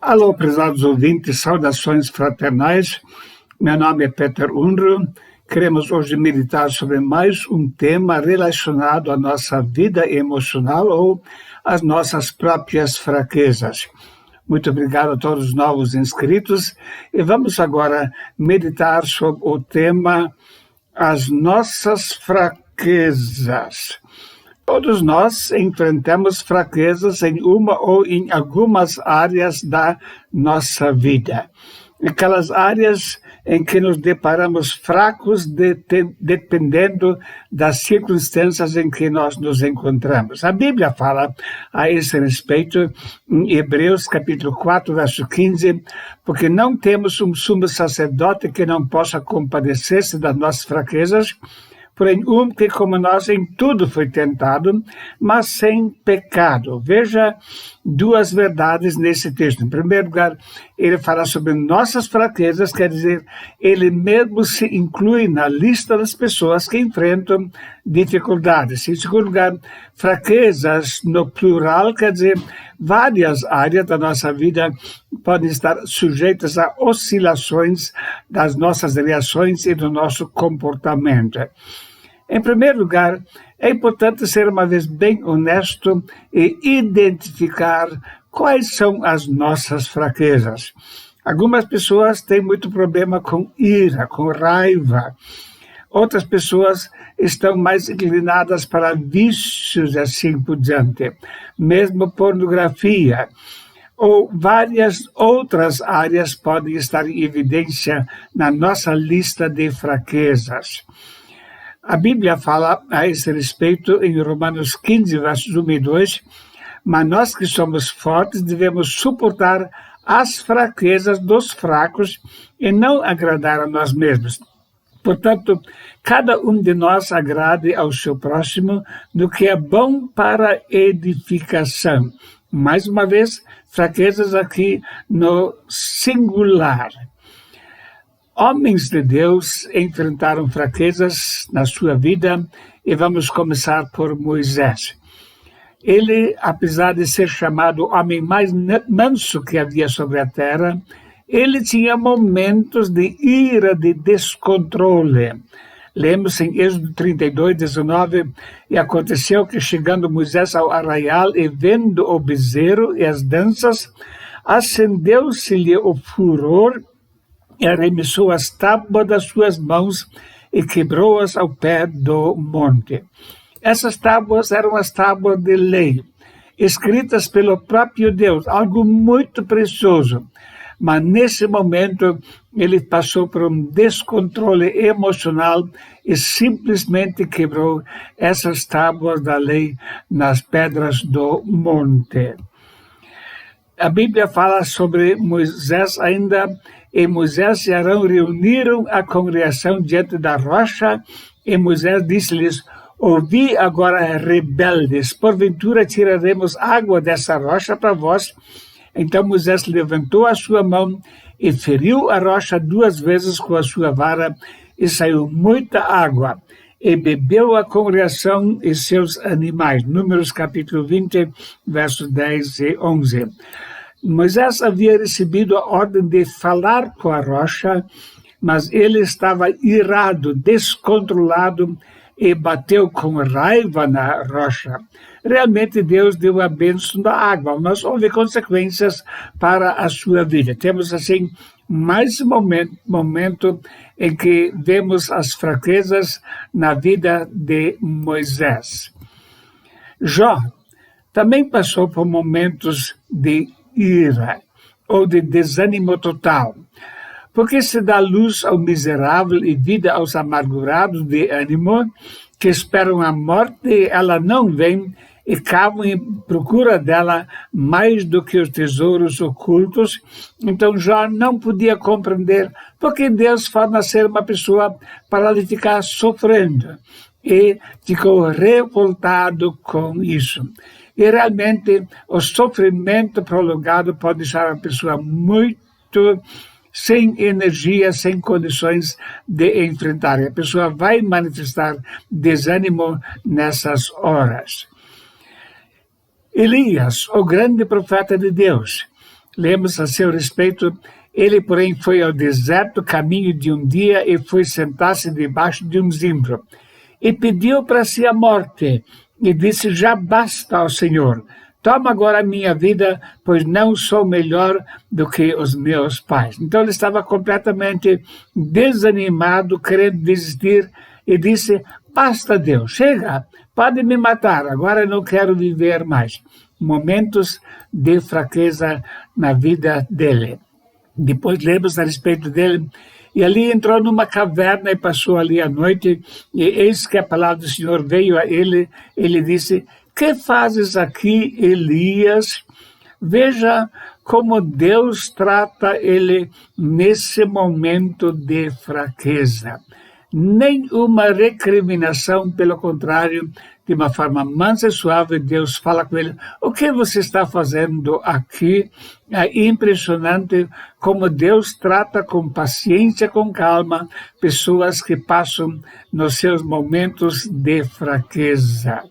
Alô, prezados ouvintes, saudações fraternais. Meu nome é Peter Unruh. Queremos hoje meditar sobre mais um tema relacionado à nossa vida emocional ou às nossas próprias fraquezas. Muito obrigado a todos os novos inscritos e vamos agora meditar sobre o tema as nossas fraquezas. Todos nós enfrentamos fraquezas em uma ou em algumas áreas da nossa vida. Aquelas áreas em que nos deparamos fracos dependendo das circunstâncias em que nós nos encontramos. A Bíblia fala a esse respeito em Hebreus capítulo 4, verso 15, porque não temos um sumo sacerdote que não possa compadecer-se das nossas fraquezas, porém que como nós em tudo foi tentado, mas sem pecado. Veja duas verdades nesse texto. Em primeiro lugar, ele fala sobre nossas fraquezas, quer dizer, ele mesmo se inclui na lista das pessoas que enfrentam dificuldades. Em segundo lugar, fraquezas no plural, quer dizer, várias áreas da nossa vida podem estar sujeitas a oscilações das nossas reações e do nosso comportamento. Em primeiro lugar, é importante ser uma vez bem honesto e identificar quais são as nossas fraquezas. Algumas pessoas têm muito problema com ira, com raiva. Outras pessoas estão mais inclinadas para vícios e assim por diante, mesmo pornografia. Ou várias outras áreas podem estar em evidência na nossa lista de fraquezas. A Bíblia fala a esse respeito em Romanos 15, versos 1 e 2, mas nós que somos fortes devemos suportar as fraquezas dos fracos e não agradar a nós mesmos. Portanto, cada um de nós agrade ao seu próximo no que é bom para edificação. Mais uma vez, fraquezas aqui no singular. Homens de Deus enfrentaram fraquezas na sua vida e vamos começar por Moisés. Ele, apesar de ser chamado o homem mais manso que havia sobre a terra, ele tinha momentos de ira, de descontrole. Lemos em Êxodo 32, 19, e aconteceu que chegando Moisés ao arraial e vendo o bezerro e as danças, acendeu-se-lhe o furor e arremessou as tábuas das suas mãos e quebrou-as ao pé do monte. Essas tábuas eram as tábuas de lei, escritas pelo próprio Deus, algo muito precioso. Mas nesse momento ele passou por um descontrole emocional e simplesmente quebrou essas tábuas da lei nas pedras do monte. A Bíblia fala sobre Moisés ainda, e Moisés e Arão reuniram a congregação diante da rocha, e Moisés disse-lhes: ouvi agora, rebeldes, porventura tiraremos água dessa rocha para vós? Então Moisés levantou a sua mão e feriu a rocha 2 vezes com a sua vara, e saiu muita água, e bebeu a congregação e seus animais. Números capítulo 20, versos 10 e 11. Moisés havia recebido a ordem de falar com a rocha, mas ele estava irado, descontrolado e bateu com raiva na rocha. Realmente Deus deu a bênção da água, mas houve consequências para a sua vida. Temos assim mais um momento em que vemos as fraquezas na vida de Moisés. Jó também passou por momentos de ira ou de desânimo total, porque se dá luz ao miserável e vida aos amargurados de ânimo, que esperam a morte, ela não vem, e cavam em procura dela mais do que os tesouros ocultos. Então Jó não podia compreender porque Deus faz nascer uma pessoa para ele ficar sofrendo, e ficou revoltado com isso. E realmente o sofrimento prolongado pode deixar a pessoa muito sem energia, sem condições de enfrentar. A pessoa vai manifestar desânimo nessas horas. Elias, o grande profeta de Deus, Lemos a seu respeito: ele, porém, foi ao deserto, caminho de um dia, e foi sentar-se debaixo de um zimbro. E pediu para si a morte, e disse: já basta ao Senhor. Toma agora a minha vida, pois não sou melhor do que os meus pais. Então ele estava completamente desanimado, querendo desistir, e disse: basta, Deus, chega, pode me matar, agora eu não quero viver mais. Momentos de fraqueza na vida dele. Depois lemos a respeito dele: e ali entrou numa caverna e passou ali a noite, e eis que a palavra do Senhor veio a ele. Ele disse: que fazes aqui, Elias? Veja como Deus trata ele nesse momento de fraqueza. Nenhuma recriminação, pelo contrário, de uma forma mansa e suave, Deus fala com ele: o que você está fazendo aqui? É impressionante como Deus trata com paciência, com calma, pessoas que passam nos seus momentos de fraqueza.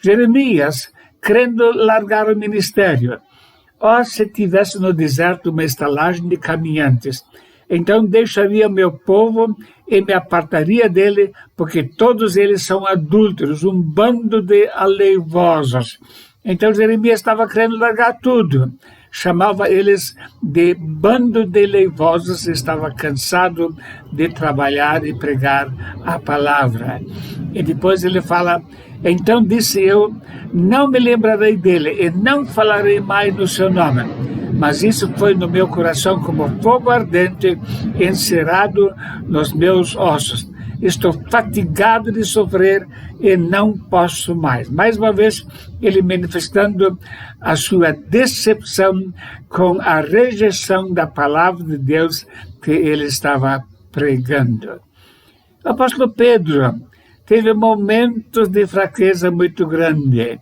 Jeremias, querendo largar o ministério: se tivesse no deserto uma estalagem de caminhantes, então deixaria meu povo e me apartaria dele, porque todos eles são adúlteros, um bando de aleivosos. Então Jeremias estava querendo largar tudo. Chamava eles de bando de aleivosos, estava cansado de trabalhar e pregar a palavra. E depois ele fala: então disse eu: não me lembrarei dele e não falarei mais no seu nome. Mas isso foi no meu coração como fogo ardente encerrado nos meus ossos. Estou fatigado de sofrer e não posso mais. Mais uma vez, ele manifestando a sua decepção com a rejeição da palavra de Deus que ele estava pregando. O apóstolo Pedro teve momentos de fraqueza muito grande.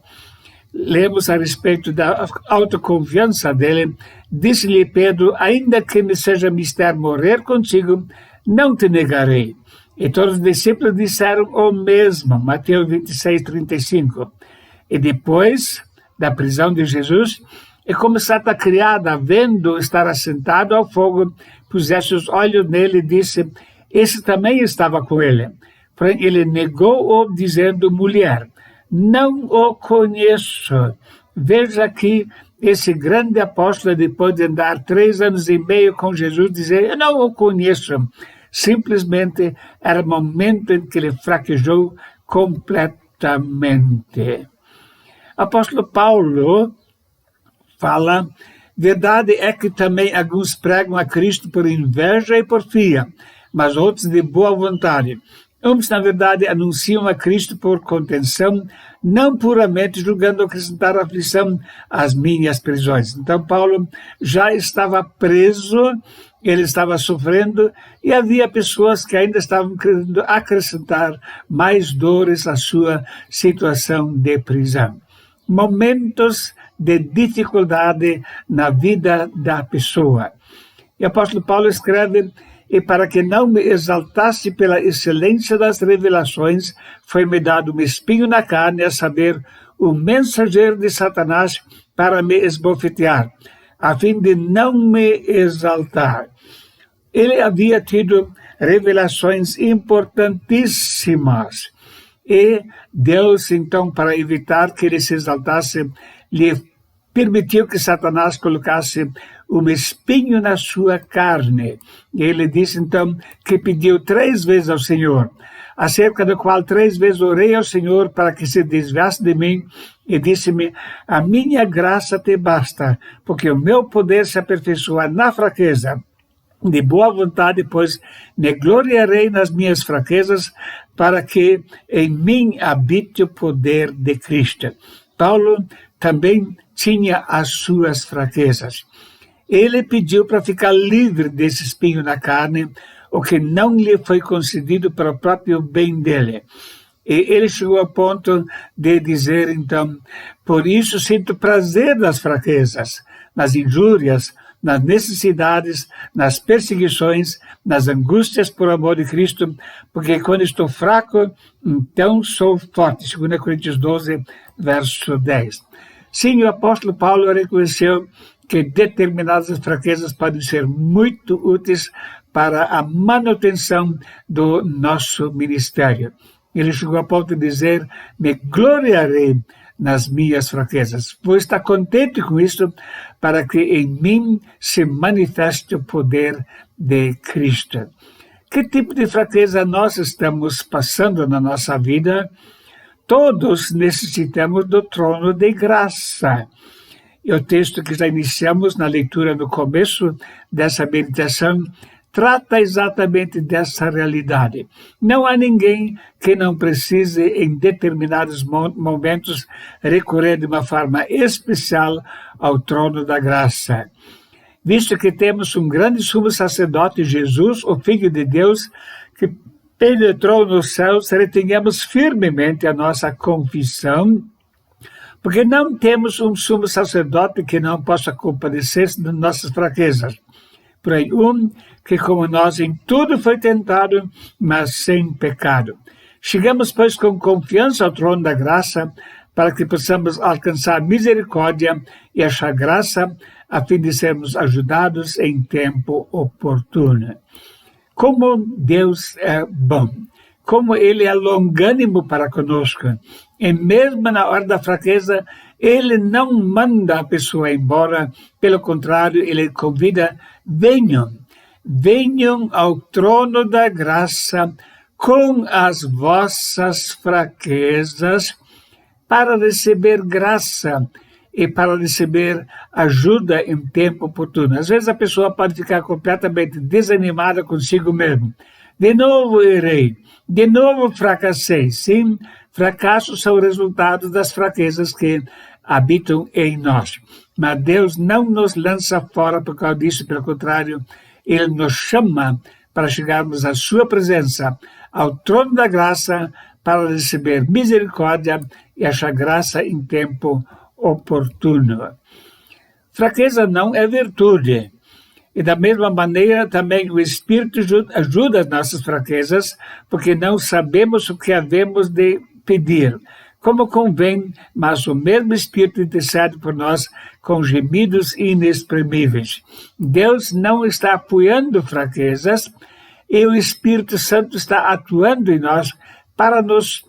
Lemos a respeito da autoconfiança dele. Disse-lhe Pedro: ainda que me seja mister morrer contigo, não te negarei. E todos os discípulos disseram o mesmo. Mateus 26, 35. E depois da prisão de Jesus, e como certa criada, vendo estar assentado ao fogo, pusesse os olhos nele e disse: esse também estava com ele. Porém ele negou-o, dizendo: mulher, não o conheço. Veja aqui esse grande apóstolo, depois de andar 3 anos e meio com Jesus, dizer: eu não o conheço. Simplesmente era o momento em que ele fraquejou completamente. Apóstolo Paulo fala: verdade é que também alguns pregam a Cristo por inveja e porfia, mas outros de boa vontade. Uns, na verdade, anunciam a Cristo por contenção, não puramente julgando acrescentar aflição às minhas prisões. Então, Paulo já estava preso, ele estava sofrendo, e havia pessoas que ainda estavam querendo acrescentar mais dores à sua situação de prisão. Momentos de dificuldade na vida da pessoa. E o apóstolo Paulo escreve: e para que não me exaltasse pela excelência das revelações, foi-me dado um espinho na carne, a saber, o mensageiro de Satanás, para me esbofetear, a fim de não me exaltar. Ele havia tido revelações importantíssimas, e Deus, então, para evitar que ele se exaltasse, lhe permitiu que Satanás colocasse um espinho na sua carne. E ele disse, então, que pediu 3 vezes ao Senhor, acerca do qual 3 vezes orei ao Senhor para que se desviasse de mim, e disse-me: a minha graça te basta, porque o meu poder se aperfeiçoa na fraqueza. De boa vontade, pois, me gloriarei nas minhas fraquezas, para que em mim habite o poder de Cristo. Paulo também tinha as suas fraquezas. Ele pediu para ficar livre desse espinho na carne, o que não lhe foi concedido para o próprio bem dele. E ele chegou ao ponto de dizer, então: por isso sinto prazer nas fraquezas, nas injúrias, nas necessidades, nas perseguições, nas angústias por amor de Cristo, porque quando estou fraco, então sou forte. 2 Coríntios 12, verso 10. Sim, o apóstolo Paulo reconheceu que determinadas fraquezas podem ser muito úteis para a manutenção do nosso ministério. Ele chegou a ponto de dizer: me gloriarei nas minhas fraquezas. Vou estar contente com isso para que em mim se manifeste o poder de Cristo. Que tipo de fraqueza nós estamos passando na nossa vida? Todos necessitamos do trono de graça. E o texto que já iniciamos na leitura no começo dessa meditação trata exatamente dessa realidade. Não há ninguém que não precise, em determinados momentos, recorrer de uma forma especial ao trono da graça. Visto que temos um grande sumo sacerdote, Jesus, o Filho de Deus, que penetrou nos céus, retenhamos firmemente a nossa confissão, porque não temos um sumo sacerdote que não possa compadecer-se de nossas fraquezas. Porém, que como nós em tudo foi tentado, mas sem pecado. Chegamos, pois, com confiança ao trono da graça, para que possamos alcançar misericórdia e achar graça, a fim de sermos ajudados em tempo oportuno. Como Deus é bom, como Ele é longânimo para conosco, e mesmo na hora da fraqueza, Ele não manda a pessoa embora, pelo contrário, Ele convida: venham ao trono da graça com as vossas fraquezas, para receber graça e para receber ajuda em tempo oportuno. Às vezes a pessoa pode ficar completamente desanimada consigo mesmo. De novo errei, de novo fracassei. Sim, fracassos são resultados das fraquezas que habitam em nós. Mas Deus não nos lança fora por causa disso, pelo contrário, Ele nos chama para chegarmos à sua presença, ao trono da graça, para receber misericórdia e achar graça em tempo oportuno. Fraqueza não é virtude. E da mesma maneira também o Espírito ajuda as nossas fraquezas, porque não sabemos o que havemos de pedir, como convém, mas o mesmo Espírito intercede por nós com gemidos inexprimíveis. Deus não está apoiando fraquezas, e o Espírito Santo está atuando em nós para nos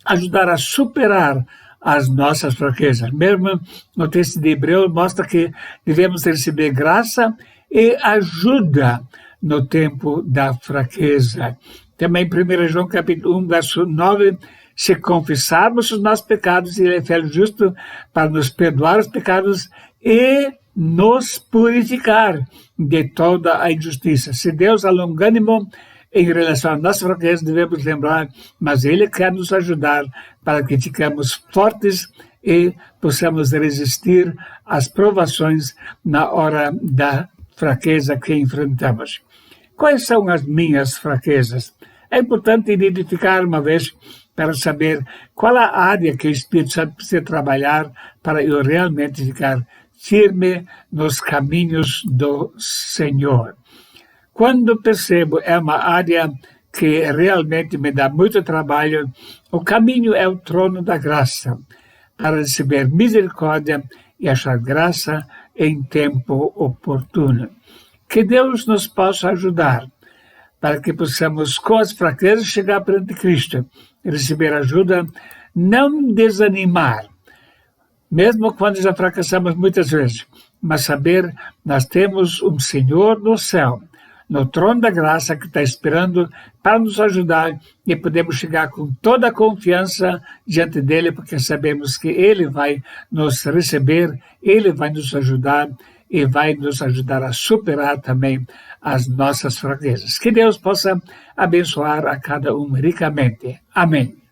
ajudar a superar as nossas fraquezas. Mesmo no texto de Hebreus mostra que devemos receber graça e ajuda no tempo da fraqueza. Também 1 João capítulo 1, verso 9, se confessarmos os nossos pecados, Ele é fiel e justo para nos perdoar os pecados e nos purificar de toda a injustiça. Se Deus é longânimo em relação à nossa fraqueza, devemos lembrar, mas Ele quer nos ajudar para que fiquemos fortes e possamos resistir às provações na hora da fraqueza que enfrentamos. Quais são as minhas fraquezas? É importante identificar uma vez para saber qual a área que o Espírito Santo precisa trabalhar para eu realmente ficar firme nos caminhos do Senhor. Quando percebo é uma área que realmente me dá muito trabalho, o caminho é o trono da graça, para receber misericórdia e achar graça em tempo oportuno. Que Deus nos possa ajudar, para que possamos, com as fraquezas, chegar perante Cristo, receber ajuda, não desanimar, mesmo quando já fracassamos muitas vezes, mas saber, nós temos um Senhor no céu, no trono da graça, que está esperando para nos ajudar, e podemos chegar com toda a confiança diante dele, porque sabemos que ele vai nos receber, ele vai nos ajudar e vai nos ajudar a superar também as nossas fraquezas. Que Deus possa abençoar a cada um ricamente. Amém.